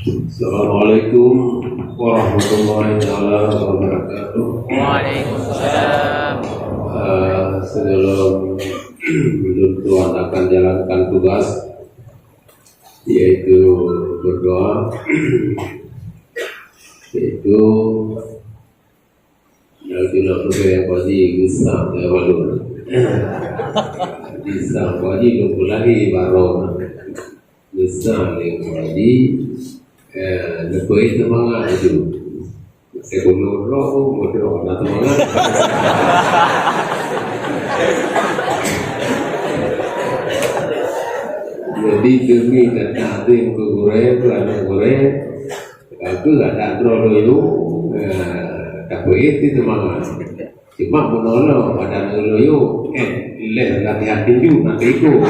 Assalamualaikum warahmatullahi wabarakatuh. Waalaikumsalam. Sebelum Tuhan akan jalankan tugas, yaitu berdoa, yaitu kalau pergi haji gesam ya balun, gesam haji lumpulahi baron, gesam haji Lepas semangat itu saya belum roh, modal nak semangat. Jadi demi datang tim ke goreng, kerana goreng, aku ada terlalu itu, tak itu semangat. Cuma menolong ada terlalu leh latihan tinju nanti itu.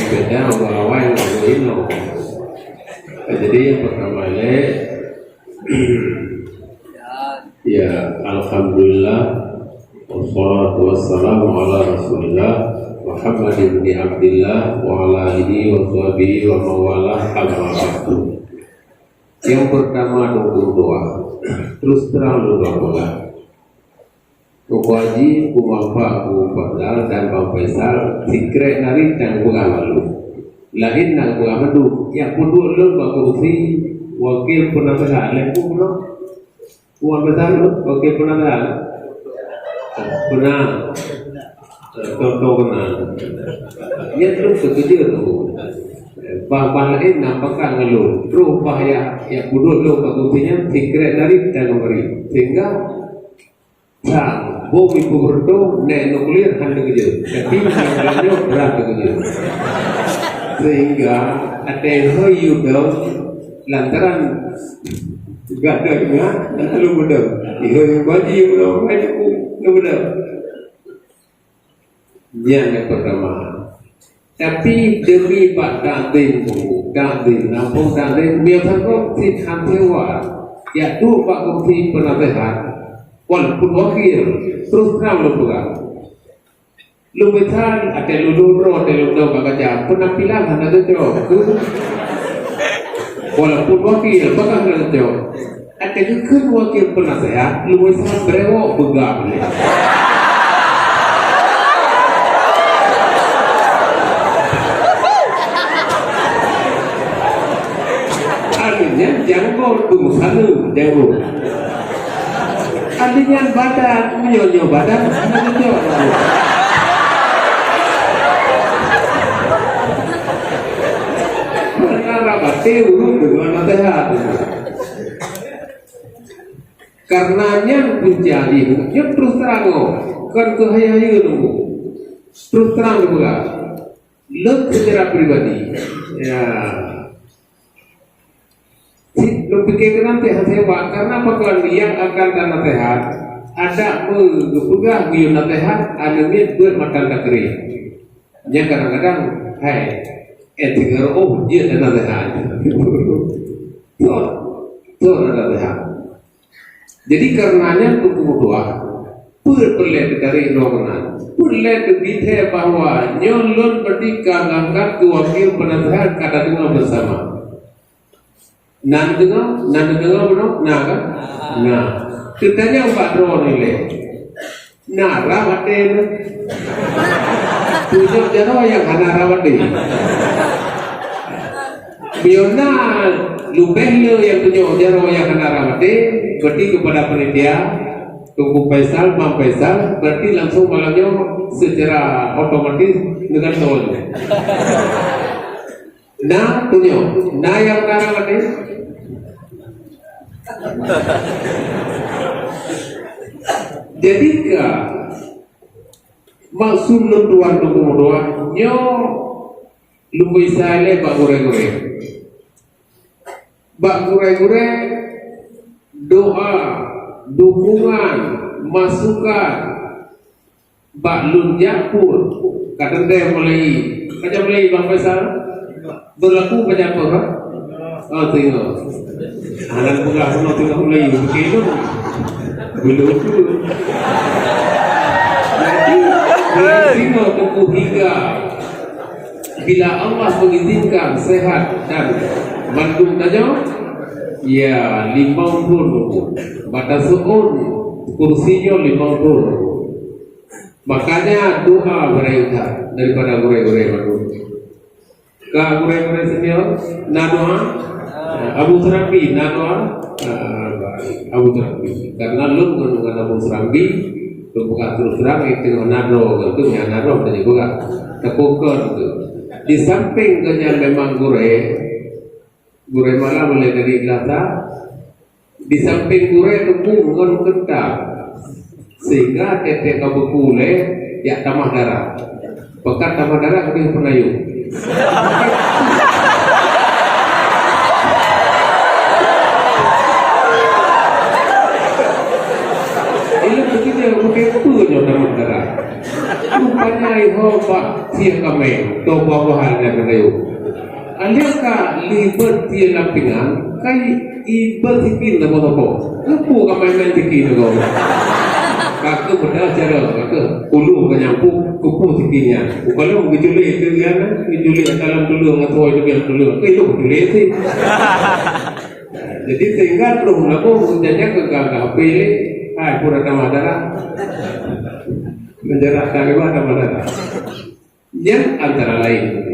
Beda awal-awal ini. Jadi yang pertama ya alhamdulillah wassalatu wassalamu ala rasulillah Muhammad ibn Abdillah wa ala alihi wa sahbihi wa mawalah amma ba'du. Yang pertama doa. Terus terang doa. Kuwaji, kumampa, kupadal dan pampesal sikre nari dan kuamalu. Lain nang kuamadu, ya kudu lu bakusi wakil penasehat leku no. Kuambetal wakil penasehat. Pernah contoh pernah. Ya terus setuju tu. Bahkan lain nampakkan ngeluh. Terus bahaya ya kudu lu bakusinya sikre nari dan memberi. Sehingga bumi pemberdo nek nuklir hanya kecil, tapi yang berat kecil. Sehingga ada yang juga lantaran juga ada dengar lalu benar. Yang bagi belum ada benar. Yang pertama. Tapi demi pak dantin, nampung dantin, biasa kok si hantewa, ya tu pak kopi penasehat. Walaupun wakil terus terang lu juga lu betul ada lu baca penampilan hanya tu walaupun wakil bahkan ada tu ada juga wakil penasehat lu betul berewok begam akhirnya jangan kau tunggu sana jauh. Artinya badan, menyonyo badan, menyonyo. Karena rapat teuruk dengan nasihat. Karenanya menjadi, ya terus terang, kan kehayaan nunggu, terus terang juga. Lebih secara pribadi, ya. Berpikir nanti hasilnya karena bakalan yang akan tanah sehat ada menggugah biun sehat ada buat makan kering yang kadang-kadang tiga dia tanah sehat tuh tanah sehat jadi karenanya untuk doa perlet dari rombongan perlet kita bahwa nyolon berdika ngangkat wakil penasehat kata dengar bersama. Nan dengar benar, kan? Nah, kitanya empat drone ini. Nah, rawatin. Tujuh jaro yang hana rawatin. Biona lubehnya yang tujuh jaro yang hana rawatin. Berarti kepada panitia, tunggu Faisal, Bang Faisal, berarti langsung malamnya secara otomatis dengan tol. Nah, tujuh. Nah, yang hana rawatin. Jadi maksud tuan doa nyo lumbai sale bak gure-gure doa dukungan masukan bak lun japur kadang dia mulai Bang Faisal berlaku banyak orang. Oh tengok anak budak semua tengok mulai begitu belum jadi tengok tubuh hingga bila Allah mengizinkan sehat dan mandung saja, ya 50 pada seun kursinya 50. Makanya doa berangkat daripada gurai-gurai baru. Ka gurai-gurai senior, na doa Abu Serambi, na doa Abu Serambi. Karena lu dengan Abu Serambi, lu buka terus terang itu nado, itu yang nado tadi buka tekukon itu. Di samping kenyal memang gurai malam mulai dari belakang. Di samping gurai itu bungon kentang, sehingga tetek kabukule ya tamah darah. Pekat tamah darah kemudian penayung. Ini begitu begitu je tamah darah. Rupanya iho pak sia kami to bawahan dan penayung. Alika liber tia lampingan kai iber tikin na motopo. Apa kami main tikin na kakak pada cara kakak ulu kenyampu kupu tikinya. Kalau gejolek itu kan, gejolek dalam dulu atau itu yang dulu, itu gejolek sih. Jadi sehingga perlu aku menjadinya ke HP, pura tamah darah, menjarah tamah darah. Yang antara lain,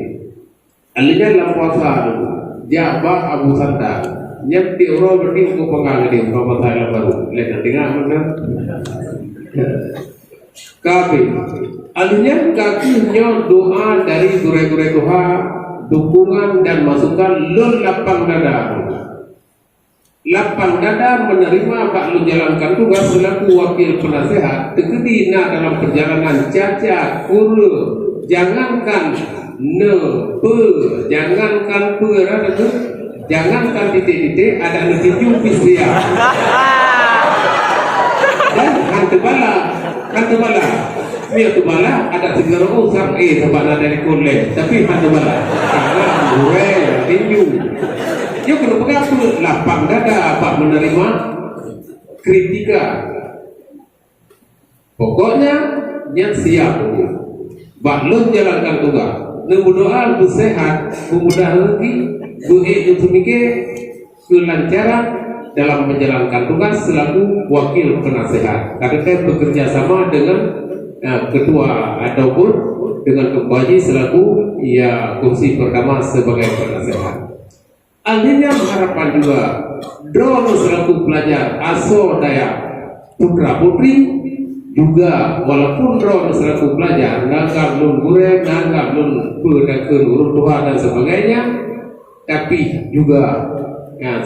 alihnya dalam puasa Jabah Abu Santa, yang tiuro berdiri untuk pengalang di Bapak saya baru, lihat tengah mana. Kabe alihnya kakinya doa dari gurai-gurai doa dukungan dan masukan lur lapang dada menerima Pak Lu jalankan tugas selaku wakil penasehat tegedina dalam perjalanan caca kuru jangankan jangankan titik-titik ada lebih jupis dia. Dan hantu bala ada 3 usang sebenarnya dari kulit, tapi hantu bala karena gue tinju dia kena pegang lapang dada apa menerima kritika. Pokoknya yang siap baklum jalankan tugas berdoa untuk sehat mudah rezeki untuk mikir kelancaran dalam menjalankan tugas selaku wakil penasehat. Kita bekerja sama dengan ketua ataupun dengan kembali selaku kursi pertama sebagai penasehat. Akhirnya mengharapkan juga drone selaku pelajar aso daya putra putri juga walaupun drone selaku pelajar nanggap lun gure nanggap lun pedakun urut Tuhan dan sebagainya, tapi juga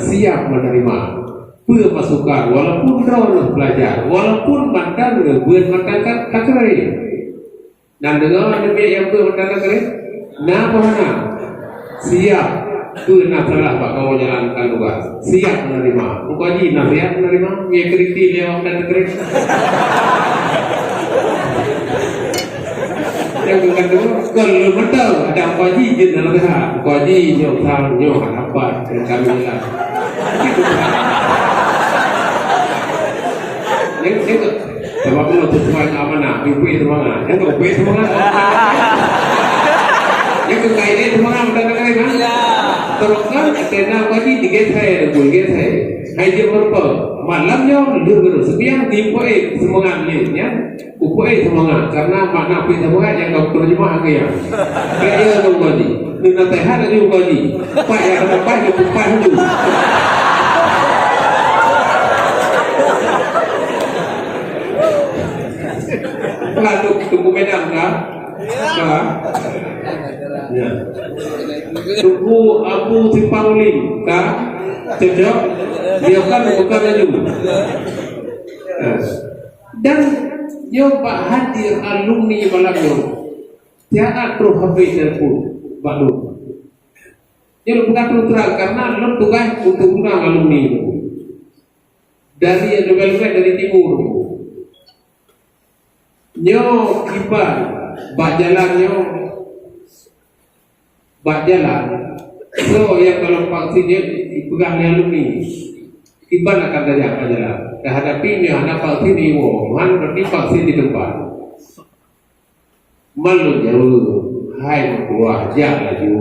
siap menerima pemasukan walaupun drone pelajar walaupun mantan ngebuat mantan kakere dan dengan demi yang mantan kakere nah pohana siap kena salah pak kau jalankan tugas siap menerima ukaji nasihat menerima ya kriti lewat dan kakere yang kedua kalau betul ada ukaji jenis nasihat ukaji nyokang apa dan kami bilang itu yang sebab itu sesuai amanah pimpin semangat yang pimpin semangat yang kekainan semangat mendatangkan mana teruskan kena bagi tiga saya bulga saya hai dia berapa malamnya dulu sepiang tipe semangat lihatnya upaya semangat karena makna upaya semangat yang kau terjemah ya kayak itu tadi nina tehat aja tadi pak yang apa yang pak itu lalu tunggu Medan kan? Ya. Tunggu Abu Sipangling kan? Cocok? Dia kan bukan aja. Dan nyoba hadir alumni malamnya. Tiada terus habis telepon baru. Dia bukan terus terang karena lo tugas untuk undang alumni itu. Dari yang lebih dari timur. Nyo kibar bak jalan so yang kalau vaksinnya dipegang alumni kibar akan tajam jalan hadapi ni anak vaksin ni man berarti vaksin di depan malu jauh hai buah jak laju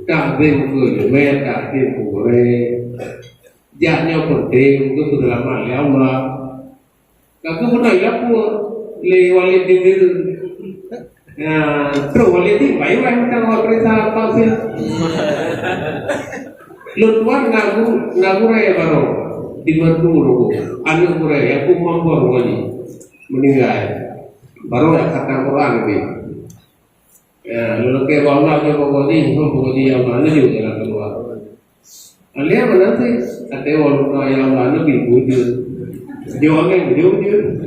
tak dem ke me tak dem kure jaknya penting untuk berlama ya Allah kaku pernah ya pu le walid dir nah terus walid di baik tang kereta apa sih lutuan nagu raya baru di berdulu anu raya aku mampu wali meninggal baru ya kata Quran ini ya lalu ke bawah ke pokoknya yang mana juga yang keluar alia mana sih ada orang yang mana lebih bujur jawabnya bujur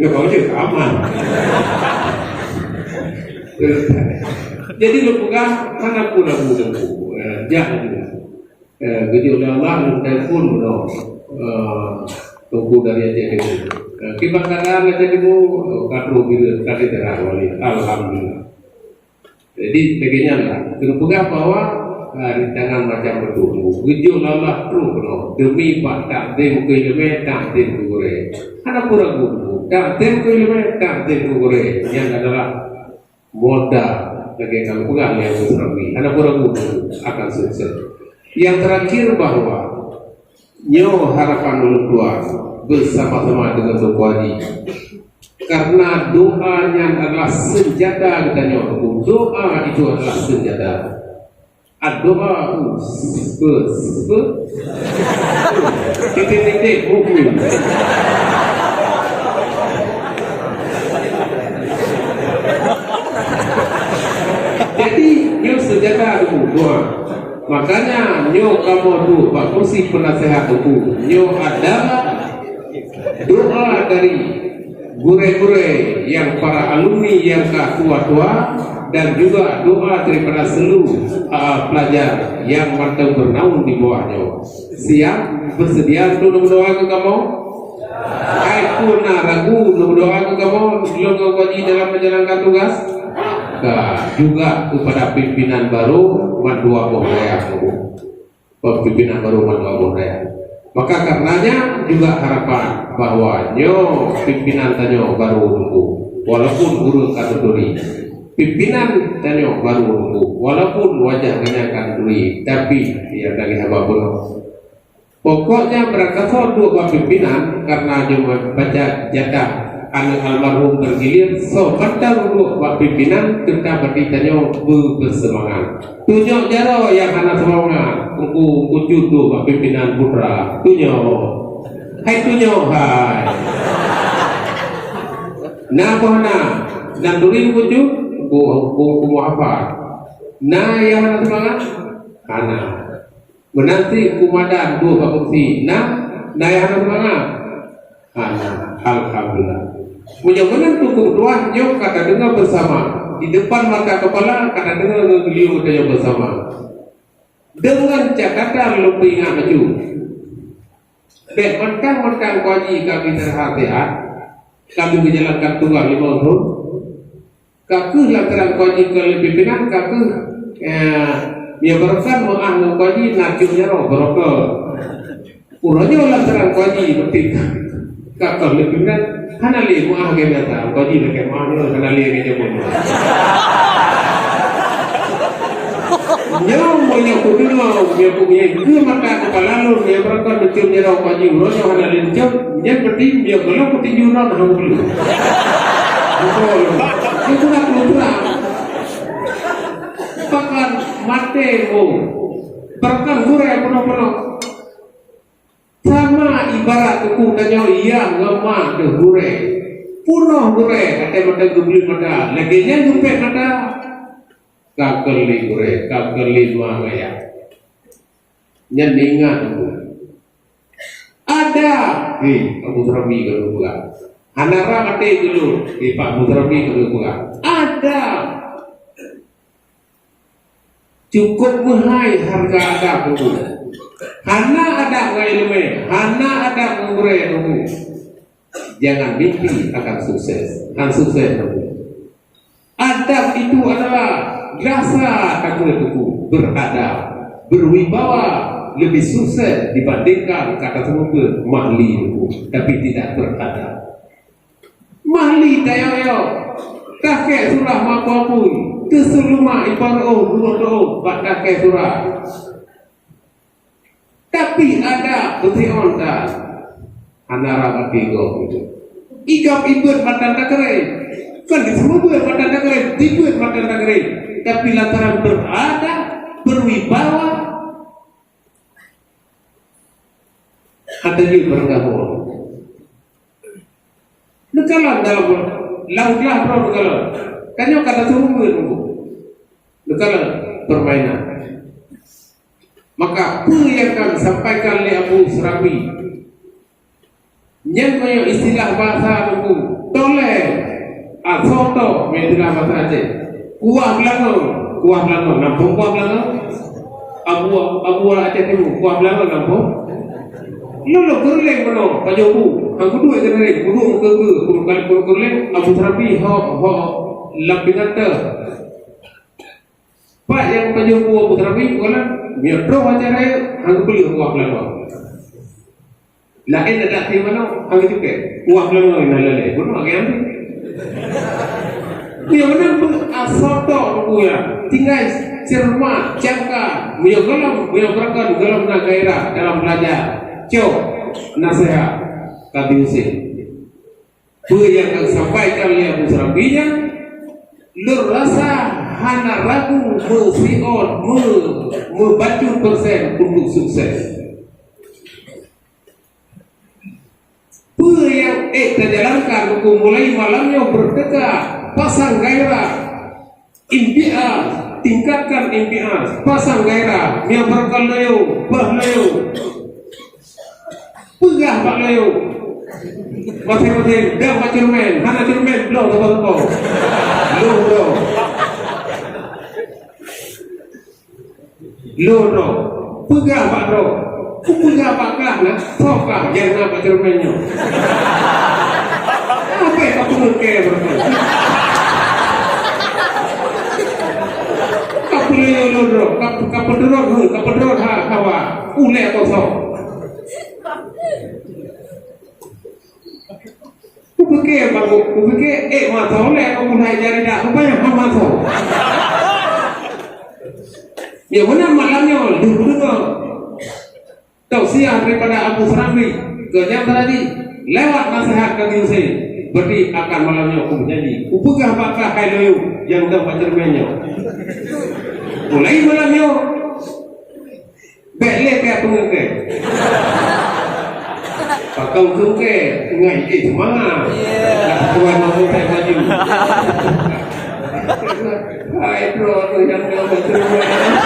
ya kau juga aman jadi lu bukan karena pula bujur jangan juga gitu Allah telepon belum tunggu dari aja itu kita kadang aja itu kadro gitu kali terang wali alhamdulillah jadi begini lah terbuka bahwa di tangan macam bertumbuh video Allah terus penuh demi pak tak dem kilometer tak dem kure ada pura guru tak dem kilometer tak dem kure yang adalah modal bagi kamu pegang yang berserami ada pura guru akan sukses yang terakhir bahwa nyo harapan dulu keluar bersama-sama dengan berkuali karena doanya adalah senjata katanya doa itu adalah senjata doa titik hukum jadi nyo senjata itu doa makanya nyo kamu tuh Pak Kursi penasehat hukum nyo adalah doa dari gure-gure yang para alumni yang tua-tua dan juga doa daripada seluruh pelajar yang mantap bernaung di bawahnya siap bersedia untuk mendoakan kamu aku ragu untuk mendoakan kamu belum kau wajib dalam menjalankan tugas juga kepada pimpinan baru Madua Bohraya pimpinan baru Madua Bohraya maka karenanya juga harapan bahwa nyo pimpinan tanyo baru nunggu walaupun guru kategori pimpinan tanyo baru nunggu walaupun wajahnya kan duri tapi ya dari hamba pun pokoknya berangkat dua pimpinan karena nyo baca jatah anak almarhum tergilir so bentar dulu pak pimpinan kita berditanyo bersemangat tunjuk jaro yang anak semangat aku wujud tu pak pimpinan putra tunjuk hai tunjuk hai nah kohana dan durin wujud ku apa nah yang anak semangat anak menanti kumadan dua pak kursi nah yang anak semangat anak alhamdulillah mudah-mudahan tukum doa nyok kata dengar bersama di depan mata kepala kata dengar beliau katanya bersama dengan catatan lebih ingat maju mentang kaji kami terhati-hati kami menjalankan tugas 5 tahun kaku lantaran kaji ke lebih pimpinan kaku ya barusan mau kaji najunya roh berokok uranya lantaran kaji bertiga kakak lebih pimpinan karena lihat muah gemeta, kau jadi kayak mana karena lihat aja pun. Jauh banyak kudu dia punya itu maka kepala lu dia berangkat mencium jauh kau jadi urus yang ada lincah, dia berarti dia kalau putih jurang dah dulu. Betul, itu nak keluar. Pakan mate mu, berangkat hurai penuh. Sama ibarat tuku danyo yang lemah de hure punoh hure kata mata gubli mata laginya gupe mata kakeli hure kakeli mangaya nyeningan ada Abu Dharabi kalau pulang hanara mati dulu Pak Abu Dharabi kalau pulang ada cukup mahal harga ada pun Hana ada ilmu, hana ada umure ilmu. Jangan mimpi akan sukses, sukses. Adab itu adalah rasa takut itu beradab, berwibawa, lebih sukses dibandingkan kata semoga mahli itu, tapi tidak beradab. Mahli tayo kakek surah mapapun, kesuluma ibarat dua pada kesura. Tapi ada putih onta antara ketiga itu. Igap ibut matan takre, kan di semua buat matan takre, ibut matan takre. Tapi lantaran berada, berwibawa, ada juga bergabung. Nekalan dalam lautlah bro nekalan. Kanyo kata suruh nekalan permainan. Maka apa yang akan sampaikan oleh Abu Serabi yang punya istilah bahasa buku toleh asoto istilah bahasa Aceh kuah belango nampung kuah belango abu Aceh Timur kuah belango nampung lo gerleng mano pajoku aku dua gerleng burung ke kali gerleng Abu Serabi ho lampingan ter pak yang pajoku Abu Serabi kolam Miotro acara aku beli uang belanga. Lain ada di mana? Aku juga uang belanga ini lele. Bukan apa yang? Dia mana pun asoto aku ya. Tinggal cermat, jangka, miogalam nagaira dalam belajar. Cok, nasihat, kabiusin. Yang akan sampaikan oleh Abu Serabinya, lur rasa hana ragu membantu persen untuk sukses. Yang terjalankan untuk mulai malamnya bertekad pasang gairah impian, tingkatkan impian, pasang gairah yang berkalayu, bahlayu, pegah bahlayu, masing-masing dah macam hana cermen belum tebal-tebal, belum. Loro, pegah pak ro, pegah pak kah nak, sokah jangan apa cermennya. Apa yang aku mungkin berapa? Kapulio loro, kapedrot hawa, ule kosong. Kupikir, masuk le, aku mulai cari dah, rupanya masuk. Ya benar malamnya dulu tausiah daripada Abu Serabi kerja tadi lewat nasihat kami saya berarti akan malamnya aku menjadi upegah bakah kailoyu yang dah pacarmennya mulai malamnya bele ke tungke pakau tungke ngai semangat tuan mau saya maju hai bro yang dah pacarmennya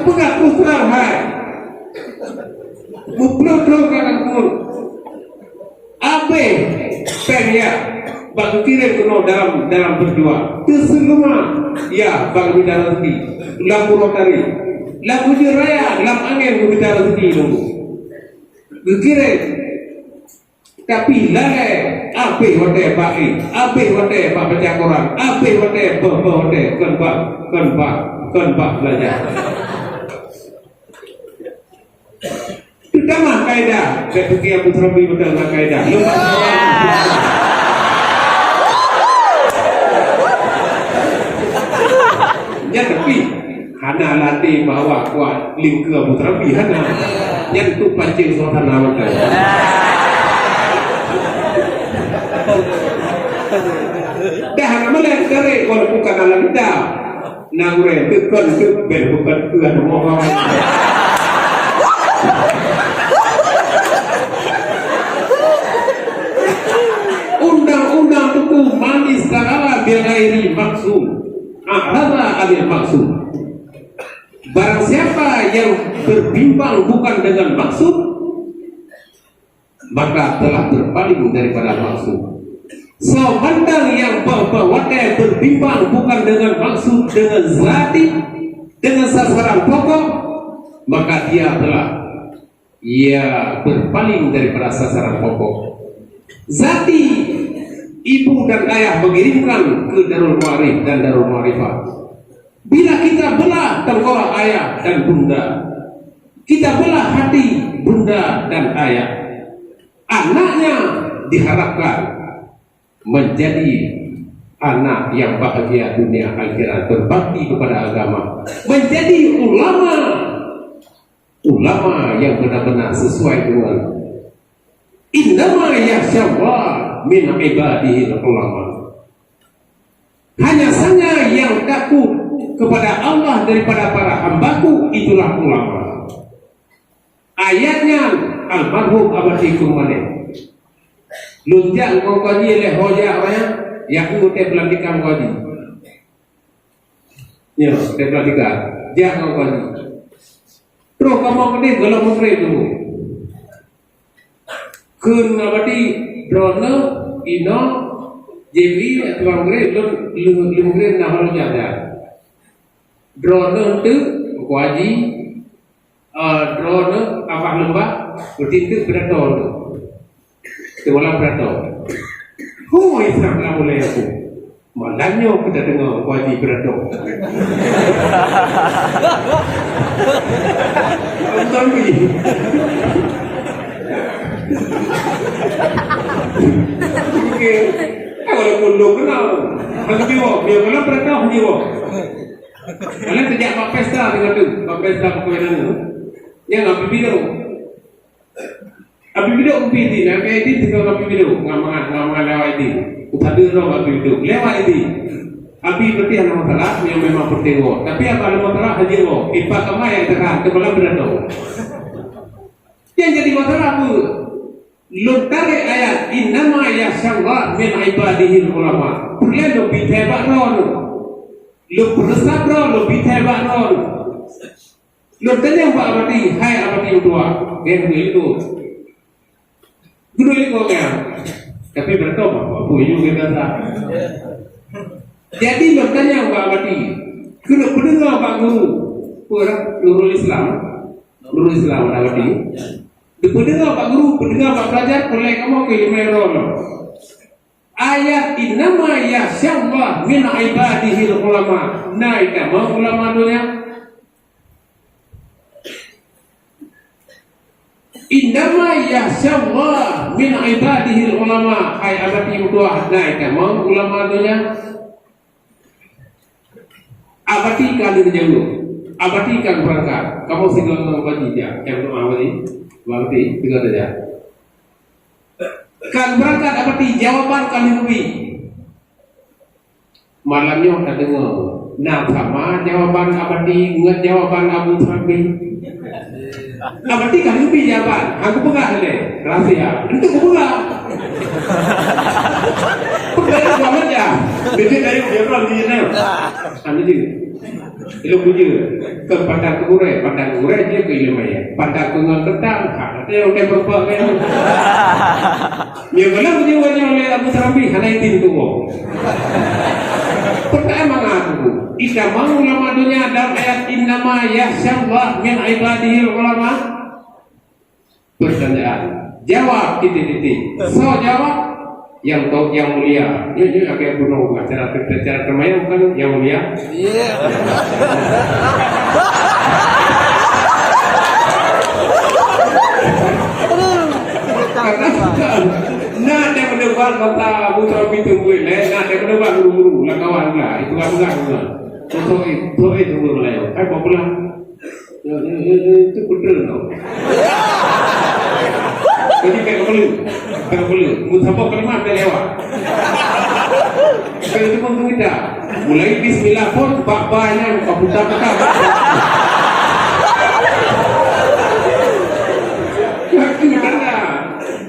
pegah terus terang hai muplok akan pun abe peria bagi kirim kuno dalam berjuang kesemua ya bagi bidara rezeki lampu rotari lampu jiraya lampu angin bidara rezeki nunggu berkirim tapi lale abe wate baki abe wate pak baca Quran abe wate wate kenpak belajar sudah mah kaidah saya fikir Abu Serabi betul mah kaidah ya tapi hana latih bawa kuat link ke Abu Serabi hana yang tu pancing suasana macam dah hana melek dari kalau bukan alam dah nagure tekon ben bukan tuan mohon undang-undang hukum manis segala bighairi maksud ahara adil maksud barang siapa yang berbimbang bukan dengan maksud maka telah berpaling daripada maksud. So mandang yang wadah berbimbang bukan dengan maksud dengan zati dengan sasaran pokok maka dia telah berpaling daripada sasaran pokok. Zati ibu dan ayah mengirimkan ke Darul Ma'arif dan Darul Ma'rifah. Bila kita belah tengkorak ayah dan bunda, kita belah hati bunda dan ayah, anaknya diharapkan menjadi anak yang bahagia dunia akhirat, berbakti kepada agama, menjadi ulama yang benar-benar sesuai dengan innama yakhshallah min ibadihi ulama. Hanya saja yang takut kepada Allah daripada para hambaku itulah ulama. Ayatnya almarhum abadikum mane lunjak kau kaji oleh hoja orangnya yang ngutip pelantikan kaji ya pelantikan jangan kau kaji terus kamu kene galau mukre dulu kun abadi drone ino jeli atau mukre lu mukre nah halu jada drone tu kaji drone apa lembah bertindak beratol Tewalang beratok. Islam lah boleh aku. Malangnya kita dengar wajib beratok. Betul ni. Okey. Kalau kundung kenal, kalau dia kalau beratok dia. Kalau sejak pak pesta dengan tu, pak pesta perkahwinan tu, yang apa video? Abi video umpiti nak edit juga abi video ngamangan lewat ini. Utadi roh abi video lewat ini. Abi berarti ada masalah yang memang pertengok. Tapi apa ada masalah haji roh. Ipa kama yang terang kebelah berado. Yang jadi masalah apa? Luntare ayat innama yakhshallah min ibadihi ulama. Perlu lebih hebat roh. Lu bersab roh lebih hebat roh. Lu tanya apa abadi hai abadi dua. Gen itu. Guru ini kau tapi bertobat, apa itu kita tak. Jadi bertanya Pak Abadi, kena pendengar Pak Guru, Nurul Islam Abadi. Pendengar Pak Guru, pendengar Pak Pelajar, boleh kamu ke Imerol. Ayat innama yakhshallah min ibadihi ulama. Nah, itu mau ulama dunia. Indama yakhshallah min ibadihi ulama. Hai abadi dua naik mau ulama dunia. Abadi kali jauh. Abadi kan berangkat. Kamu singgah abadi dia. Yang tu abadi. Berarti singgah dia. Kan berangkat abadi jawaban kali lebih. Malamnya tak dengar. Nah sama jawaban abadi dengan jawaban Abu Turabi. Abadi kan lebih jawaban. Aku pegang le, rahasia. Itu aku pegang. Pegang jawaban aja. Beda dari dia orang di sana. Anu je. Ilo punya ke pandang kurai dia ke ilmu ya. Pandang kungan ketang, ada yang ke berapa kan. Dia bilang dia wajib oleh Abu Turabi hanya itu tu. Pertama aku. Ika mau ulama dunia dalam ayat innama yakhshallah min ibadihi ulama. Pertanyaan, jawab titik. So jawab yang mulia. Ini agak bunuh acara termayang kan yang mulia. Iya. Nah, dia mendebar kata Abu Turabi tunggu le, nah dia mendebar guru-guru lah kawan lah, itu enggak. Itu mulai. Mau pulang. Itu betul tau. Jadi kayak perlu. Musabok kalimat dia lewat. Kalau itu pun kita mulai bismillah pun bapaknya kabuta kakak.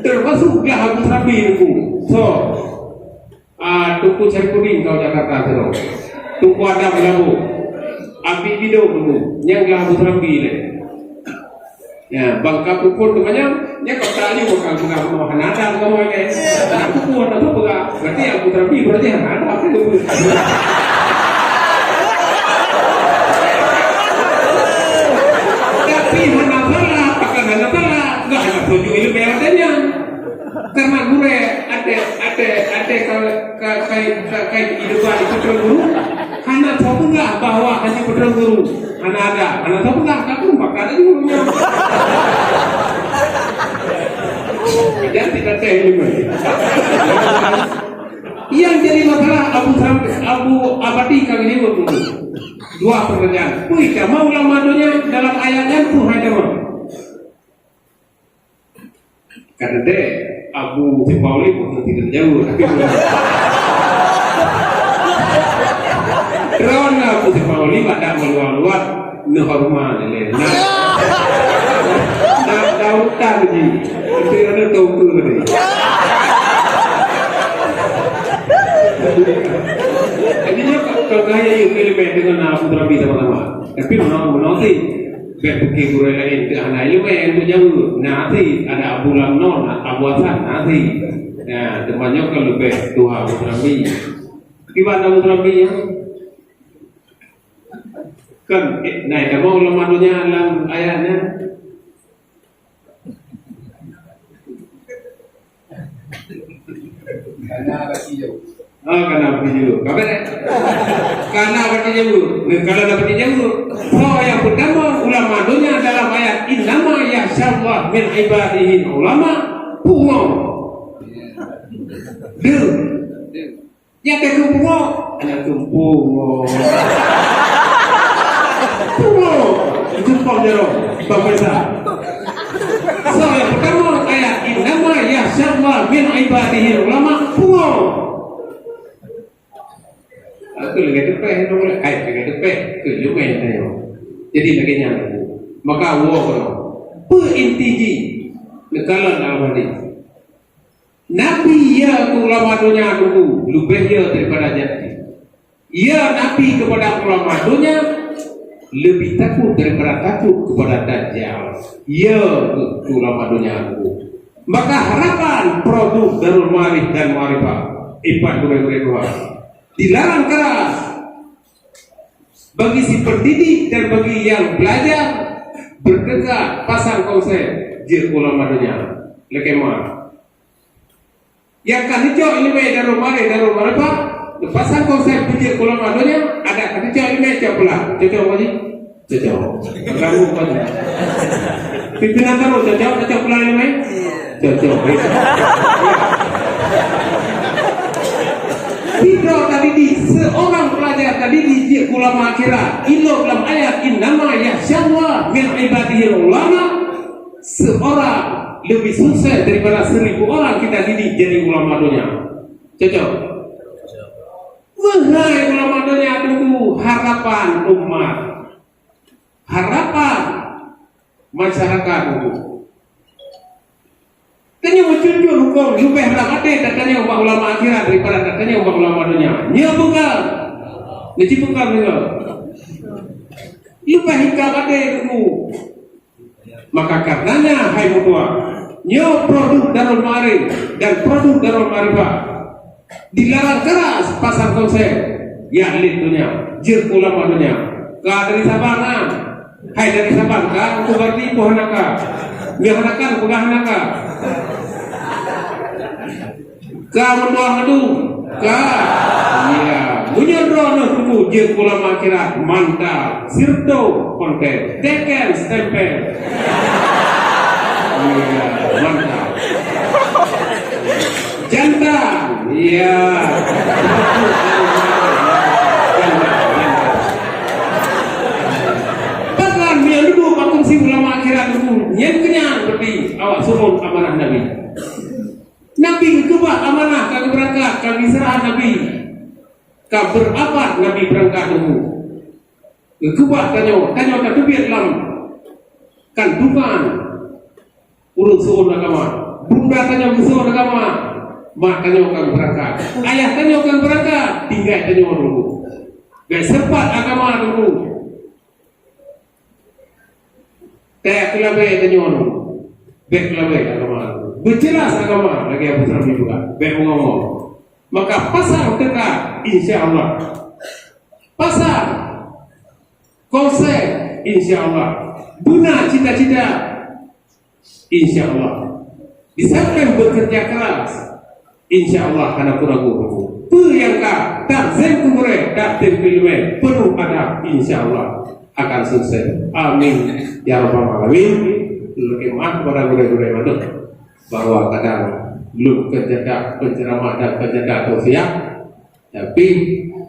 Termasuklah Abu Turabi itu. So, tuku cari kuning kau Jakarta terus. Tuku ada belabu. Ambil video dulu. Yang lah Abu Turabi le. Ya, bangka pukul tu banyak. Dia kau tali bukan mau hanada kau le. Aku pun ada tu bukan. Berarti Abu Turabi berarti hanada apa tu? Tapi hanada pakai hanada enggak ada tujuh ilmu yang adanya. Karena gue ada ada kai hidupan itu guru. Hana tahu enggak bahwa hanya putra guru? Hana tahu enggak? Kamu bakal ada gurunya. Dan tidak ilmu. Yang jadi masalah Abu Abadi kali ini dua pekerjaan. Puika mau ulama-ulama dalam ayatnya tuh ada mau. Karena deh Abu Pauli bukan tidak jauh tapi karena Abu Pauli pada meluar-luar nehormat lele. Nah, tahu tadi itu ada tahu tu. Jadi kalau kaya itu elemen dengan Abu Dhabi sama-sama. Tapi menang sih. Berbuki guru lain ke anak ilmu yang itu jauh. Nanti ada Abu Lamnon, Abu Hasan nanti. Nah, temannya kalau lebih tua Abu Dhabi. Gimana Abu Dhabi ya? Kan, naik kamu ulama-ulama dalam ayatnya. Karena bagi jauh. Karena berjauh. Kapan ya? Karena berjauh. Kalau dapat jauh. Oh, yang pertama ulama dunia dalam ayat innama yahsyallah min ibadihi ulama pungo. Duh. Ya ke pungo, ada pungo. Pungo. Itu pondero, pemirsa. So, yang pertama ayat innama yahsyallah min ibadihi ulama pungo. Aku lagi tepeh, boleh. Lagi tepeh, kerja main ayo. Jadi lagi nyamuk. Maka wo kono. Perintiji nekalan alwadi. Nabi ya ulama dunia dulu lebih ya daripada jadi. Ya Nabi kepada ulama dunia lebih takut daripada takut kepada Dajjal. Ya ulama dunia dulu. Maka harapan produk Darul Ma'arif dan Ma'rifah ipan gure-gure dilarang keras bagi si pendidik dan bagi yang belajar berdekat pasang konsep jir ulama dunia lekemah yang kan hijau ilmu Darul Ma'rifah pasang konsep jir ulama dunia ada kan hijau ilmu coklah cocok apa sih cocok kamu apa pimpinan terus cocok pula ilmu cocok tidak tadi di seorang pelajar tadi di ulama akhirat ilo dalam ayat innama yahsyallah min ibadihi ulama seorang lebih sukses daripada 1000 orang kita didik jadi ulama dunia. Cocok? Wahai ulama dunia tunggu harapan umat, harapan masyarakat tunggu. Tanya muncul hukum lebih ramade datanya umat ulama akhirat daripada datanya umat ulama dunia. Nya bukan. Jadi bukan juga. Lebih hikam ada ilmu. Maka karenanya hai mutua, nya produk Darul Ma'arif dan produk Darul Ma'rifah dilarang keras pasar konsep ya elit dunia, jir ulama dunia. Ka dari Sabangan, hai dari Sabang ka, ku berarti pohanaka. Mihanakan pugahanaka. Ka mendoang adu ka iya munyadrono tuku jir ulama akhirat mantap sirto konten teken stempel iya mantap jantan iya bahkan dia dulu patung si ulama akhirat dulu nyen kenyang berarti awak suruh amanah Nabi. Nabi kebak amanah kami berangkat kami serah Nabi kau berabad Nabi berangkat dulu kebak tanya tak terbiar dalam kandungan urus suhun agama bunda tanya suhun agama mak tanya kami berangkat ayah tanya kami berangkat tinggal tanya dulu gak sempat agama dulu tak kelabai tanya dulu baik kelabai agama berjelas agama lagi Abu Dhabi juga baik ngomong maka pasar dekat insya Allah pasar konsep insya Allah guna cita-cita insya Allah di samping bekerja keras insyaallah anak ragu yang ka tak semkure tak tempilme penuh adab insyaallah akan sukses. Amin ya rabbal alamin. Lebih maaf kepada guru-guru yang bahwa kadang belum kerja penceramah dan kerja tausiah, tapi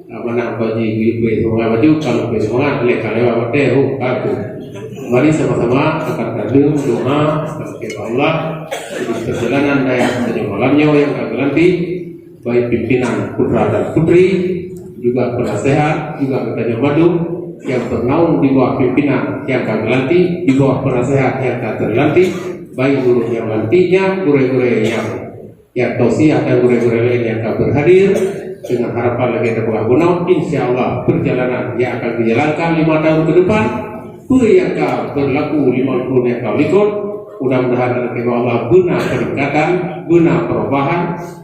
menang bagi semangat baju kalau semangat lek kalau tehu aku. Mari sama-sama akan kadung doa kepada Allah di perjalanan daya malamnya yang akan nanti baik pimpinan putra dan putri juga penasehat juga kepada madu yang bernaung di bawah pimpinan yang akan nanti di bawah penasehat yang akan terlantik baik guru yang nantinya guru-guru yang tausiah dan guru-guru lain yang akan berhadir dengan harapan lagi ada buah gunung insyaallah perjalanan yang akan dijalankan 5 tahun ke depan yang akan berlaku 50 yang akan ikut mudah-mudahan Allah guna peningkatan guna perubahan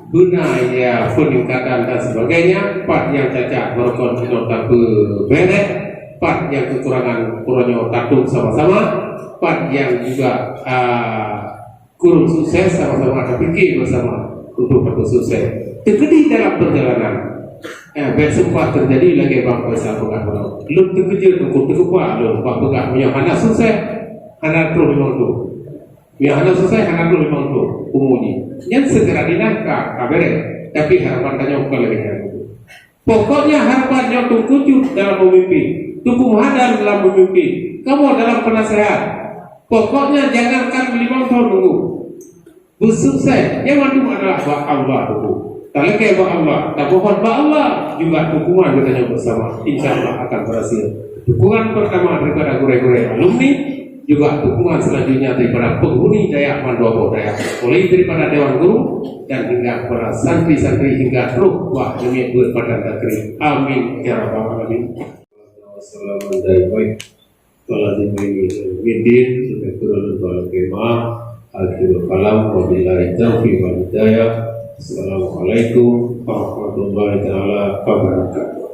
guna ya peningkatan dan sebagainya part yang cacat berkon tak berberes part yang kekurangan kurangnya takut sama-sama part yang juga kurang sukses sama-sama ada pikir bersama untuk sukses terjadi dalam perjalanan bersempat terjadi lagi bangsa pegang belum terkejut untuk terkuat belum pegang punya anak sukses anak terus memang tu yang anak sukses anak terus memang tu umumnya yang segera dinangka kabarnya tapi harapannya bukan lagi pokoknya harapannya untuk wujud dalam memimpin tukung hadar dalam memimpin kamu dalam penasehat pokoknya jangankan 5 tahun nunggu bersukses yang mandu adalah ba Allah dulu tak lagi ba Allah tak pohon ba Allah juga dukungan katanya bersama insyaallah akan berhasil dukungan pertama daripada guru-guru alumni juga dukungan selanjutnya daripada penghuni Dayak Mandowo Dayak mulai daripada Dewan Guru dan hingga para santri-santri hingga ruh wah demi berbadan negeri amin ya rabbal alamin. Assalamualaikum warahmatullahi wabarakatuh. Sudah turun dalam kemah akhirul kalam wabillahi taufiq wal hidayah. Assalamualaikum warahmatullahi wabarakatuh.